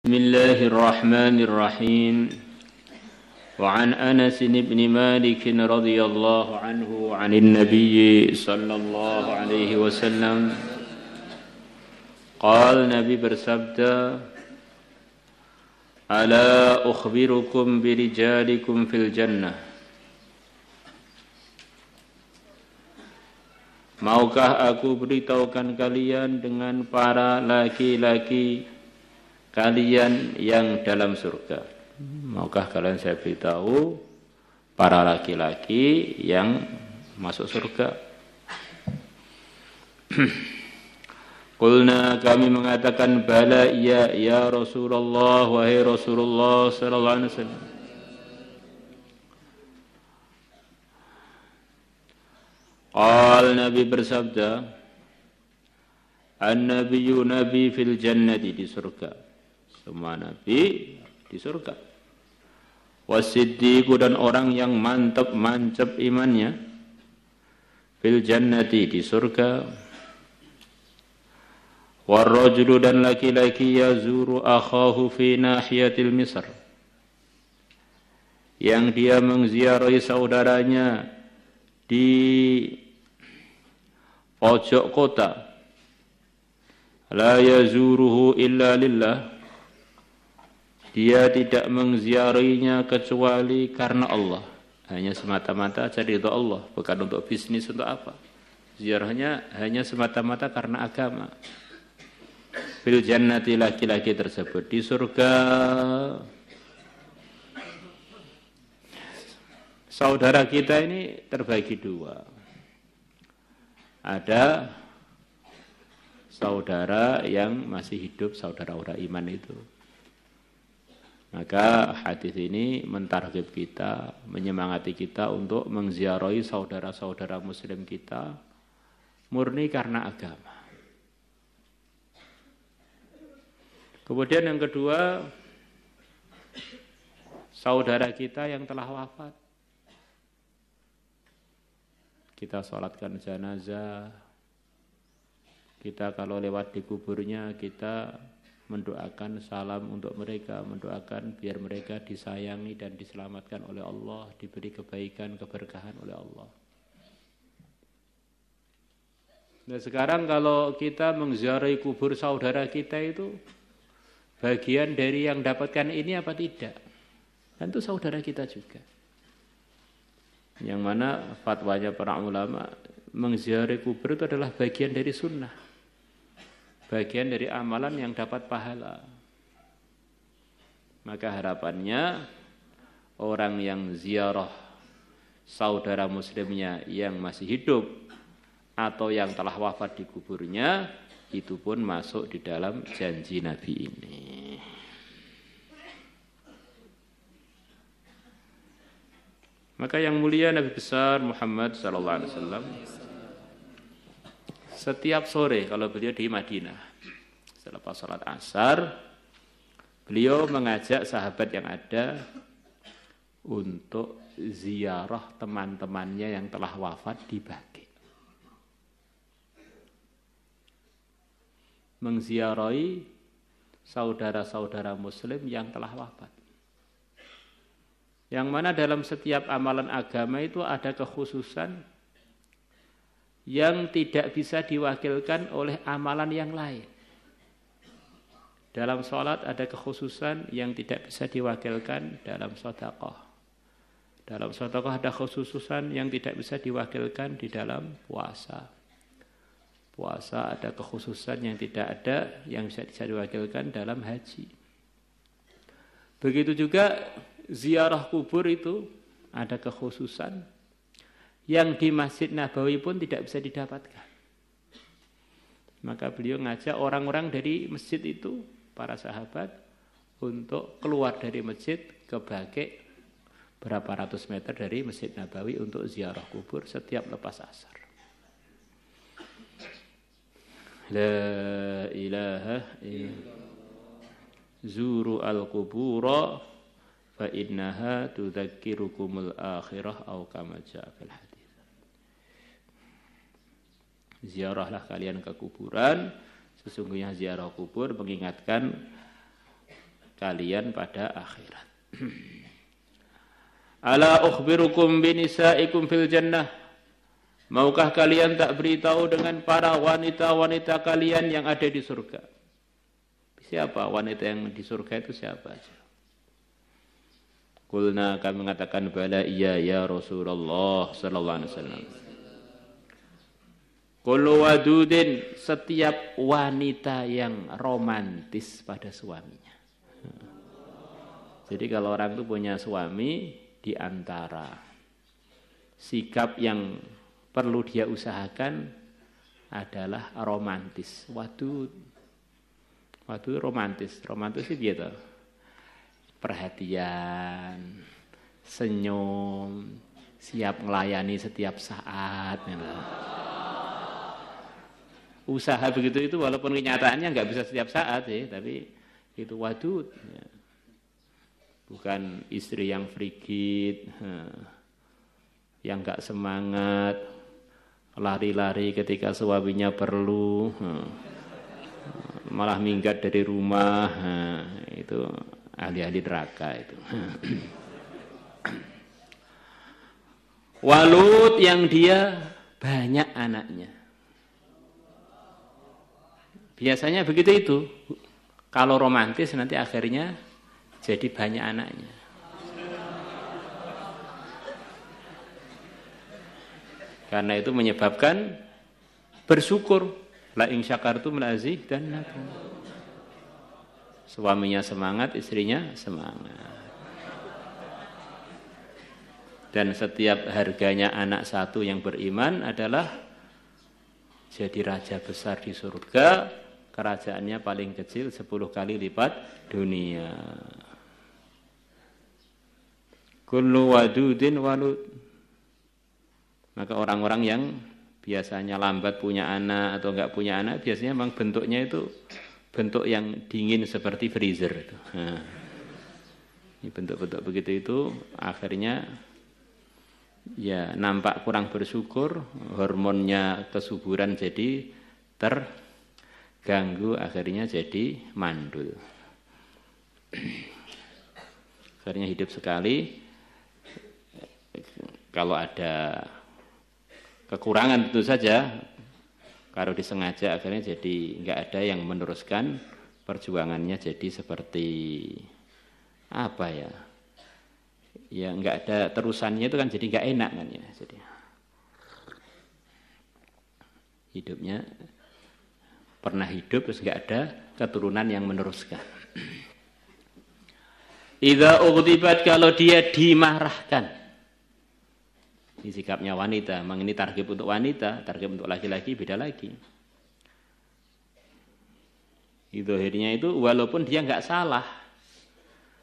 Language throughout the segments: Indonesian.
بسم الله الرحمن الرحيم وعن أنس بن مالك رضي الله عنه عن النبي صلى الله عليه وسلم قال Nabi bersabda Ala ukhbirukum birijalikum fil jannah Maukah aku beritahukan kalian dengan para laki-laki kalian yang dalam surga? Maukah kalian saya beritahu para laki-laki yang masuk surga? Qulna, kami mengatakan bala iya ya Rasulullah, wahai Rasulullah sallallahu alaihi wasallam. Qal, Nabi bersabda, an-nabiyyu nabi fil jannati, di surga. Semua nabi di surga. Wasiddiqu, dan orang yang mantap mancep imannya, fil jannati, di surga. Warrajulu, dan laki-laki yazuru akhahu fi nahiyatil misr, yang dia mengziarahi saudaranya di pojok kota. La yazuruhu illa lillah, dia tidak mengziarahinya kecuali karena Allah, hanya semata-mata cari ridha Allah, bukan untuk bisnis, untuk apa. Ziarahnya hanya semata-mata karena agama. Fil jannati, laki-laki tersebut di surga. Saudara kita ini terbagi dua. Ada saudara yang masih hidup, saudara orang iman itu. Maka hadis ini mentarghib kita, menyemangati kita untuk mengziarahi saudara-saudara muslim kita murni karena agama. Kemudian yang kedua, saudara kita yang telah wafat. Kita sholatkan jenazah, kita kalau lewat di kuburnya, kita mendoakan salam untuk mereka, mendoakan biar mereka disayangi dan diselamatkan oleh Allah, diberi kebaikan, keberkahan oleh Allah. Nah sekarang kalau kita mengziarahi kubur saudara kita itu, bagian dari yang dapatkan ini apa tidak? Tentu saudara kita juga. Yang mana fatwanya para ulama, mengziarahi kubur itu adalah bagian dari sunnah, bagian dari amalan yang dapat pahala. Maka harapannya orang yang ziarah saudara muslimnya yang masih hidup atau yang telah wafat di kuburnya, itu pun masuk di dalam janji Nabi ini. Maka yang mulia Nabi besar Muhammad sallallahu alaihi wasallam, setiap sore kalau beliau di Madinah, selepas salat asar, beliau mengajak sahabat yang ada untuk ziarah teman-temannya yang telah wafat di Baqi. Mengziarahi saudara-saudara muslim yang telah wafat. Yang mana dalam setiap amalan agama itu ada kekhususan yang tidak bisa diwakilkan oleh amalan yang lain. Dalam sholat ada kekhususan yang tidak bisa diwakilkan dalam sedekah. Dalam sedekah ada kekhususan yang tidak bisa diwakilkan di dalam puasa. Puasa ada kekhususan yang tidak ada yang bisa diwakilkan dalam haji. Begitu juga ziarah kubur itu ada kekhususan yang di Masjid Nabawi pun tidak bisa didapatkan. Maka beliau ngajak orang-orang dari masjid itu, para sahabat, untuk keluar dari masjid ke Baqi, berapa ratus meter dari Masjid Nabawi, untuk ziarah kubur setiap lepas asar. La ilaha illallah. Zuru al-qubura fa innaha tudzakirukumul akhirah au kama jaa fil hadis. Ziarahlah kalian ke kuburan, sesungguhnya ziarah kubur mengingatkan kalian pada akhirat. Ala ukhbirukum binisaikum fil jannah. Maukah kalian tak beritahu dengan para wanita-wanita kalian yang ada di surga? Siapa wanita yang di surga itu siapa aja? Qulna, kami mengatakan bala iya ya Rasulullah sallallahu alaihi wasallam. Kullu wadudin, setiap wanita yang romantis pada suaminya. Jadi kalau orang itu punya suami, di antara sikap yang perlu dia usahakan adalah romantis. Wadud romantis. Romantis itu gitu. Perhatian, senyum, siap melayani setiap saat. Gitu. Usaha begitu itu walaupun kenyataannya nggak bisa setiap saat sih, tapi itu wadud. Ya. Bukan istri yang frigid, yang nggak semangat, lari-lari ketika suaminya perlu, malah minggat dari rumah, itu ahli-ahli neraka itu. Walut yang dia banyak anaknya. Biasanya begitu itu. Kalau romantis nanti akhirnya jadi banyak anaknya. Karena itu menyebabkan bersyukur. La in syakartum la azidannakum. Suaminya semangat, istrinya semangat. Dan setiap harganya anak satu yang beriman adalah jadi raja besar di surga, kerajaannya paling kecil 10 kali lipat dunia. Kullu wadudin walud. Maka orang-orang yang biasanya lambat punya anak atau enggak punya anak, biasanya memang bentuknya itu bentuk yang dingin seperti freezer itu. Ini bentuk-bentuk begitu itu akhirnya ya nampak kurang bersyukur, hormonnya kesuburan jadi terganggu, akhirnya jadi mandul. Akhirnya hidup sekali. Kalau ada kekurangan tentu saja, kalau disengaja akhirnya jadi nggak ada yang meneruskan perjuangannya, jadi seperti apa ya? Ya nggak ada terusannya itu kan jadi nggak enak kan ya. Jadi hidupnya pernah hidup terus nggak ada keturunan yang meneruskan. Idza ughdibat, kalau dia dimarahkan. Ini sikapnya wanita. Memang ini target untuk wanita, target untuk laki-laki beda lagi. Zahirnya itu walaupun dia nggak salah,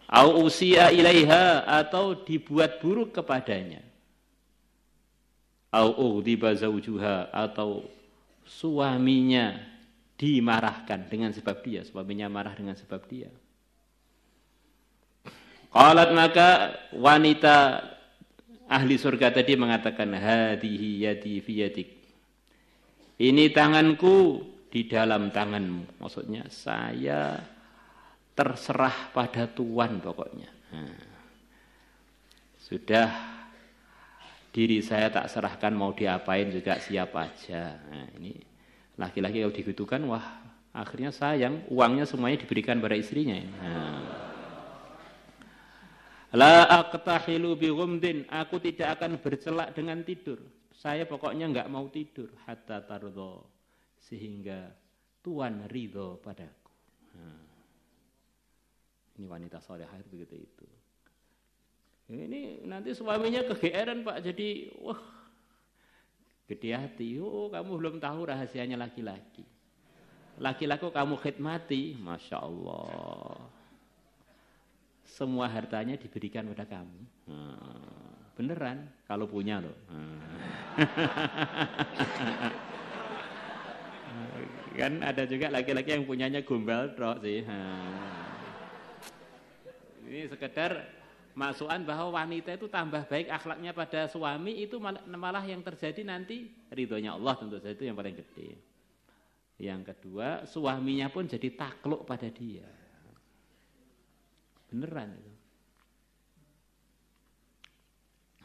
au usia ilaiha, atau dibuat buruk kepadanya, au ughdiba zaujuha, atau suaminya dimarahkan dengan sebab dia, suaminya marah dengan sebab dia. Qalat, maka wanita ahli surga tadi mengatakan, hadihi yadi fi yadik. Ini tanganku di dalam tanganmu. Maksudnya saya terserah pada Tuhan pokoknya. Sudah diri saya tak serahkan, mau diapain juga siap aja. Ini laki-laki kalau digitukan, wah akhirnya sayang, uangnya semuanya diberikan pada istrinya. La aqtahilu bi ghumdin, aku tidak akan bercelak dengan tidur. Saya pokoknya enggak mau tidur hatta tardho, sehingga Tuhan ridho padaku. Ini wanita salehah begitu itu. Ini nanti suaminya kegeeran Pak, jadi wah gede hati. Oh, kamu belum tahu rahasianya laki-laki. Laki-laki kamu khidmati, Masya Allah. Semua hartanya diberikan pada kamu. Beneran, kalau punya loh. Kan ada juga laki-laki yang punyanya gombal tok sih. Ini sekedar masukan bahwa wanita itu tambah baik akhlaknya pada suami, itu malah yang terjadi nanti ridhonya Allah, tentu saja itu yang paling gede. Yang kedua, suaminya pun jadi takluk pada dia. Beneran itu.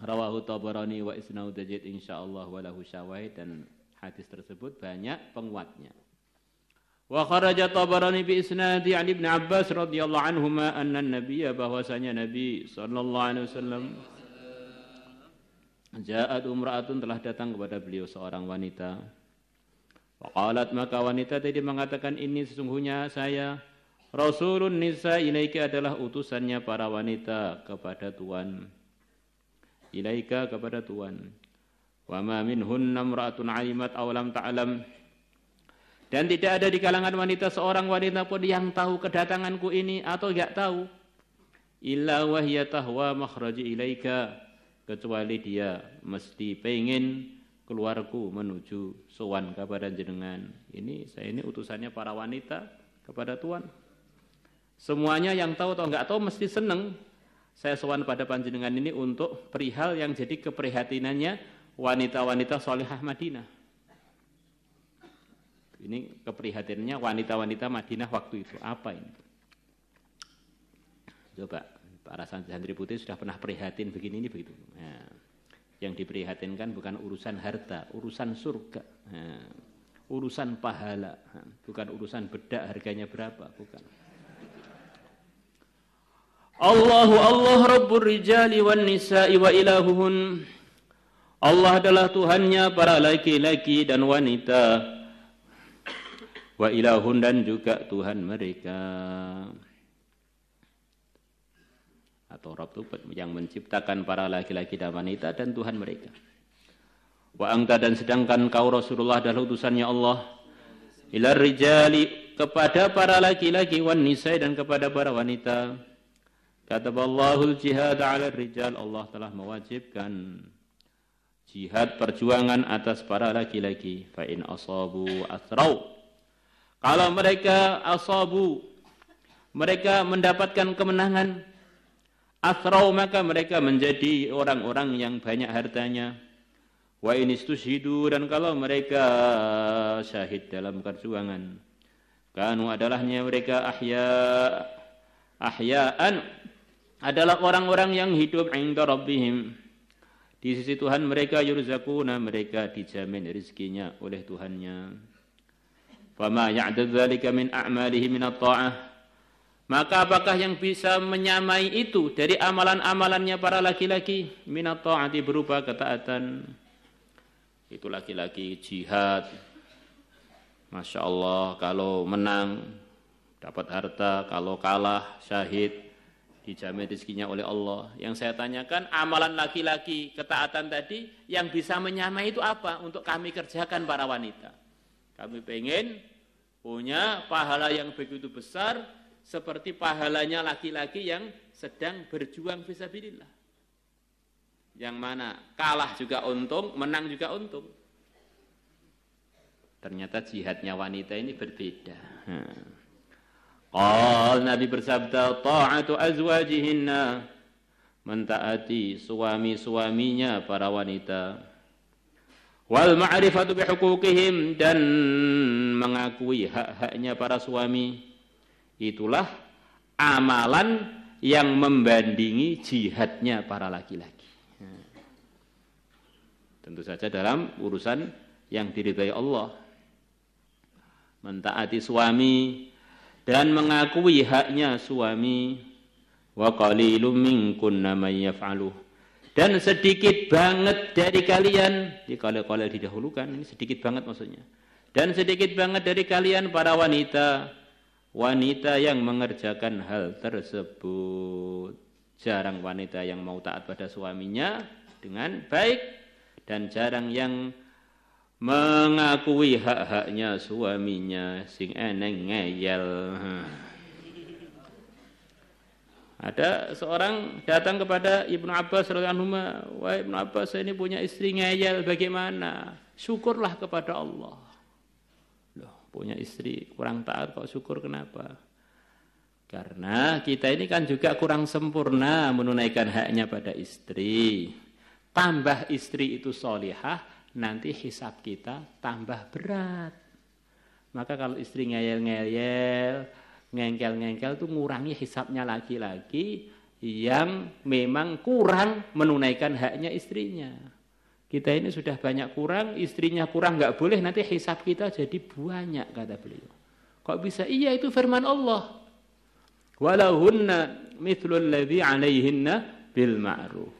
Rawahu Tabarani wa isnadu jayyid insyaallah wa lahu syawahid, dan hadis tersebut banyak penguatnya. Wa kharaja Tabarani bi isnadi an Ibnu Abbas radhiyallahu anhuma anna an-nabiyya, bahwasanya Nabi sallallahu alaihi wasallam, ja'at umra'atun, telah datang kepada beliau seorang wanita. Wa qalat, maka wanita tadi mengatakan, ini sesungguhnya saya Rasulun nisa ilaika, adalah utusannya para wanita kepada Tuhan. Ilaika, kepada Tuhan. Wa ma minhunna imra'atun 'alimat aw lam ta'lam, dan tidak ada di kalangan wanita seorang wanita pun yang tahu kedatanganku ini atau enggak tahu, illa wa hiya tahwa makhraji ilaika, kecuali dia mesti pengen keluarku menuju sowan kepada jenengan. Saya ini utusannya para wanita kepada Tuhan. Semuanya yang tahu atau enggak tahu mesti seneng saya sowan pada panjenengan ini untuk perihal yang jadi keprihatinannya wanita-wanita solihah Madinah. Ini keprihatinannya wanita-wanita Madinah waktu itu. Apa ini? Coba, para santri putih sudah pernah prihatin begini ini begitu. Nah, yang diprihatinkan bukan urusan harta, urusan surga, urusan pahala, bukan urusan bedak harganya berapa, bukan. Allah Rabbur Rijali wan Nisa'i wa ilahuhun. Allah adalah Tuhannya para laki-laki dan wanita. Wa ilahun, dan juga Tuhan mereka. Atau Rabb yang menciptakan para laki-laki dan wanita dan Tuhan mereka. Wa anta, dan sedangkan kau Rasulullah adalah utusannya Allah. Ilar rijali, kepada para laki-laki, wan nisa'i, dan kepada para wanita. Kataballahul jihad 'alal rijal, Allah telah mewajibkan jihad, perjuangan atas para laki-laki. Fa in asabu asrau, kalau mereka asabu, mereka mendapatkan kemenangan, asrau, maka mereka menjadi orang-orang yang banyak hartanya. Wa in istushhidu, dan kalau mereka syahid dalam perjuangan, kanu, adalahnya mereka ahya'an, adalah orang-orang yang hidup inda rabbihim, di sisi Tuhan mereka, yurzakuna, mereka dijamin rezekinya oleh Tuhannya. Fama ya'dad dzalika min a'malihi min at-tha'ah, maka apakah yang bisa menyamai itu dari amalan-amalannya para laki-laki, min at-tha'ati, berupa ketaatan. Itu laki-laki jihad, Masya Allah, kalau menang dapat harta, kalau kalah syahid, dijamin rezekinya oleh Allah. Yang saya tanyakan, amalan laki-laki ketaatan tadi yang bisa menyamai itu apa untuk kami kerjakan para wanita? Kami pengen punya pahala yang begitu besar seperti pahalanya laki-laki yang sedang berjuang fisabilillah. Yang mana kalah juga untung, menang juga untung. Ternyata jihadnya wanita ini berbeda. Nabi bersabda, ta'atu azwajihinna, mentaati suami-suaminya para wanita. Wal ma'rifatu bihuquqihim, dan mengakui hak-haknya para suami. Itulah amalan yang membandingi jihadnya para laki-laki. Tentu saja dalam urusan yang diridhai Allah. Mentaati suami dan mengakui haknya suami. Wa qalilum minkunna may yaf'aluh, dan sedikit banget dari kalian, kalau didahulukan ini sedikit banget maksudnya. Dan sedikit banget dari kalian para wanita yang mengerjakan hal tersebut. Jarang wanita yang mau taat pada suaminya dengan baik, dan jarang yang mengakui hak-haknya suaminya, sing eneng ngeyel. Ada seorang datang kepada Ibnu Abbas radhiyallahu anhu, "Wahai Ibnu Abbas, saya ini punya istri ngeyel, bagaimana?" "Syukurlah kepada Allah." Loh, punya istri kurang taat kok syukur, kenapa? Karena kita ini kan juga kurang sempurna menunaikan haknya pada istri. Tambah istri itu sholihah, nanti hisab kita tambah berat. Maka kalau istri ngeyel-ngeyel, Ngengkel-ngengkel itu ngurangi hisabnya laki-laki yang memang kurang menunaikan haknya istrinya. Kita ini sudah banyak kurang, istrinya kurang, nggak boleh nanti hisab kita jadi banyak, kata beliau. Kok bisa? Iya, itu firman Allah. Walahunna mithlul ladzi 'alaihinna bil ma'ruf.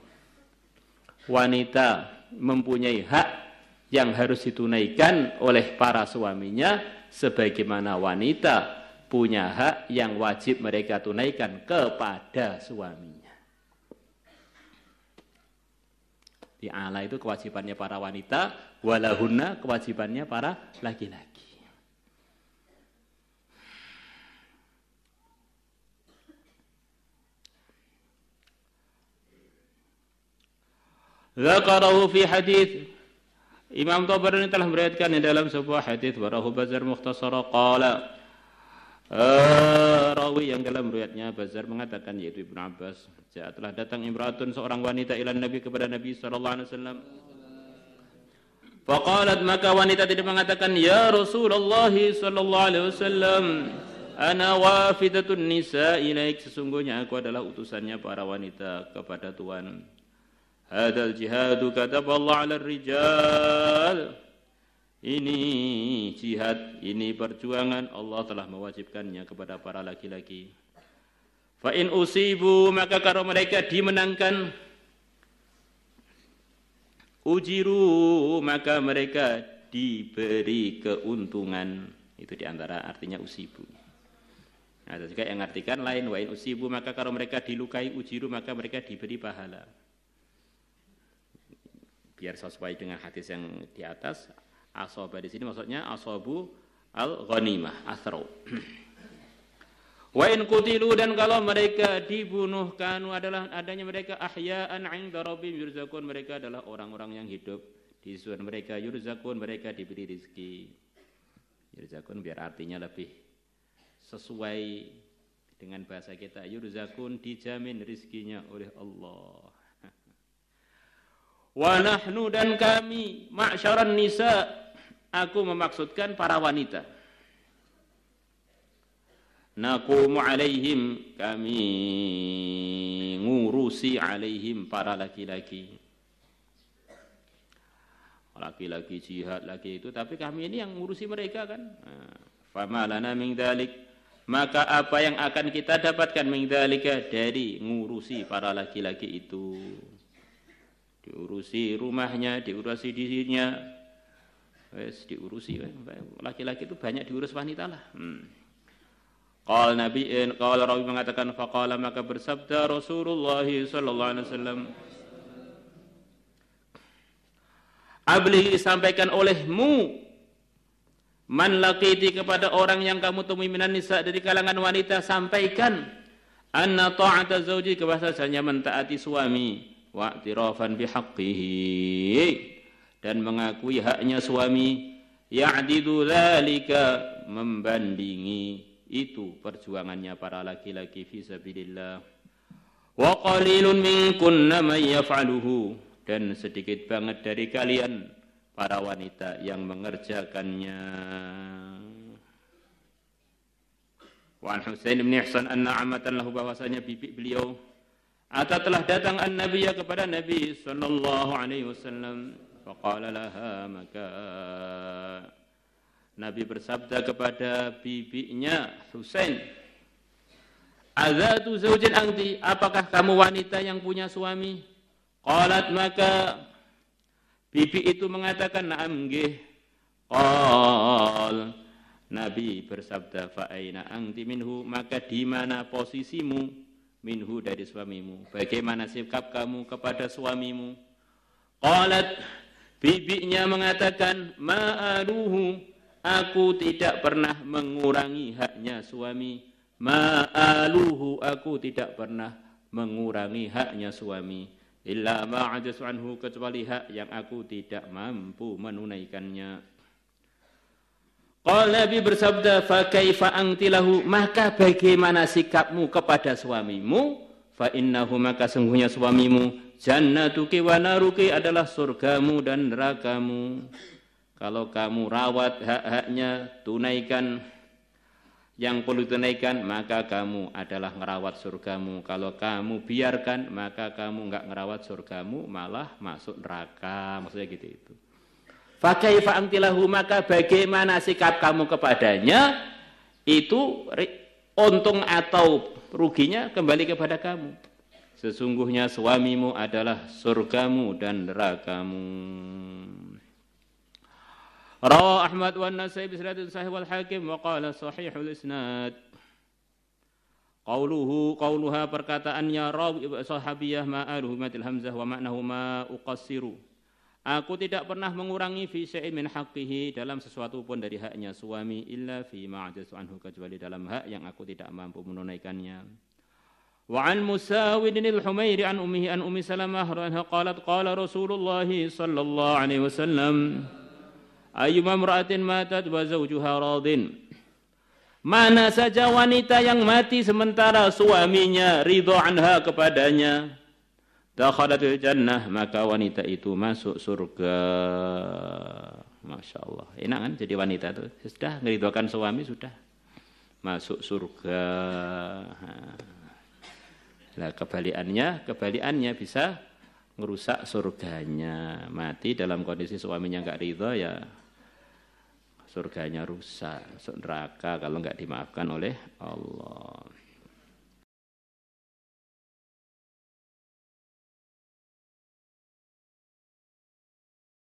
Wanita mempunyai hak yang harus ditunaikan oleh para suaminya sebagaimana wanita punya hak yang wajib mereka tunaikan kepada suaminya. Di ala itu kewajibannya para wanita, walahunna kewajibannya para laki-laki. Zakarahu fi hadits. Imam Tabarani telah meriwayatkan di dalam sebuah hadis warahu Bazzar mukhtasara qala rawi yang dalam riwayatnya Bazzar mengatakan yaitu Ibnu Abbas, telah datang imra'atun seorang wanita ila Nabi kepada Nabi sallallahu alaihi wasallam. Faqalat, maka wanita tidak mengatakan, ya Rasulullah sallallahu alaihi wasallam, ana wafidatun nisa ilaik, sesungguhnya aku adalah utusannya para wanita kepada Tuhan. Hadal jihadu kataballahu 'alal rijal. Ini jihad, ini perjuangan Allah telah mewajibkannya kepada para laki-laki. Fa in usibu, maka kalau mereka dimenangkan, ujiru, maka mereka diberi keuntungan. Itu diantara artinya usibu. Ada juga yang artikan lain, wa in usibu, maka kalau mereka dilukai, ujiru, maka mereka diberi pahala. Biar sesuai dengan hadis yang di atas. Asoba di sini maksudnya asobu al-ghanimah, asrau. Wa in qutilu, dan kalau mereka dibunuh, kanu adalah adanya mereka ahya'an 'inda rabbihim yurzaqun, mereka adalah orang-orang yang hidup di sisi mereka, yurzaqun, mereka diberi rezeki. Yurzaqun biar artinya lebih sesuai dengan bahasa kita. Yurzaqun dijamin rezekinya oleh Allah. Wa nahnu, dan kami, ma'syaran nisa, aku memaksudkan para wanita. Naqumu alaihim, kami ngurusi alaihim para laki-laki. Laki-laki jihad lagi itu, tapi kami ini yang ngurusi mereka kan. Fama lana min dzalik, maka apa yang akan kita dapatkan min dzalika, dari ngurusi para laki-laki itu. Diurusi rumahnya, diurusi dirinya, diurusi laki-laki itu banyak diurus wanita lah. Qala rawi mengatakan, faqala, maka bersabda Rasulullah sallallahu alaihi wasallam, ablighi, sampaikan olehmu, man laqiti, kepada orang yang kamu temui minan nisa, dari kalangan wanita, sampaikan, anna ta'ata zauji, bahwasanya mentaati suami, wa'tirafan bihaqqihi, dan mengakui haknya suami, ya'didu dzalika, membandingi itu perjuangannya para laki-laki fi sabilillah, wa qalilun minkunna man yaf'aluhu, dan sedikit banget dari kalian para wanita yang mengerjakannya. Wa an Husain bin Ihsan anna amatan lahu, bahwasanya bibi beliau telah datang an-nabiyya kepada Nabi sallallahu alaihi wasallam, faqala laha, maka Nabi bersabda kepada bibinya Husain, azatu zaujin anti, apakah kamu wanita yang punya suami? Qalat, maka bibi itu mengatakan, na'am nggih. Qal, Nabi bersabda, fa aina anti minhu, maka di mana posisimu minhu, dari suamimu, bagaimana sikap kamu kepada suamimu? Qalat, bibinya mengatakan, ma'aluhu, aku tidak pernah mengurangi haknya suami. Ma'aluhu, aku tidak pernah mengurangi haknya suami. Illa ma'ajasu anhu, kecuali hak yang aku tidak mampu menunaikannya. Qala, Nabi bersabda, fa kaifa anti lahu, maka bagaimana sikapmu kepada suamimu? Fa innahu, maka sungguhnya suamimu, jannatuki wa naruki, adalah surgamu dan nerakamu. Kalau kamu rawat hak-haknya, tunaikan, yang perlu tunaikan, maka kamu adalah ngerawat surgamu. Kalau kamu biarkan, maka kamu enggak ngerawat surgamu, malah masuk neraka. Maksudnya gitu itu. Fakaifa antilahu, maka bagaimana sikap kamu kepadanya, itu untung atau ruginya kembali kepada kamu. Sesungguhnya suamimu adalah surgamu dan nerakamu. Rawa Ahmad wa Nasai bi sanadin sahih wal Hakim wa qala sahihul isnad. Qauluha perkataannya rawi sahabiyah ma'aluhu matil hamzah wa ma'nahu ma uqassiru. Aku tidak pernah mengurangi fi syai'in min haqqihi, dalam sesuatu pun dari haknya suami, illa fi ma'ajazu anhu, kecuali dalam hak yang aku tidak mampu menunaikannya. Wa an Musawid al-Humairi an ummi Salamah radhiyallahu qalat qala Rasulullah sallallahu alaihi wasallam ayyuma imra'atin matat wa zawjuha radin. Mana saja wanita yang mati sementara suaminya ridha anha kepadanya, dakhalatul jannah, maka wanita itu masuk surga. Masya Allah, enak kan jadi wanita itu, sudah meridhokan suami, sudah masuk surga. Nah, kebaliannya bisa ngerusak surganya. Mati dalam kondisi suaminya enggak ridha, ya surganya rusak, masuk neraka kalau enggak dimaafkan oleh Allah.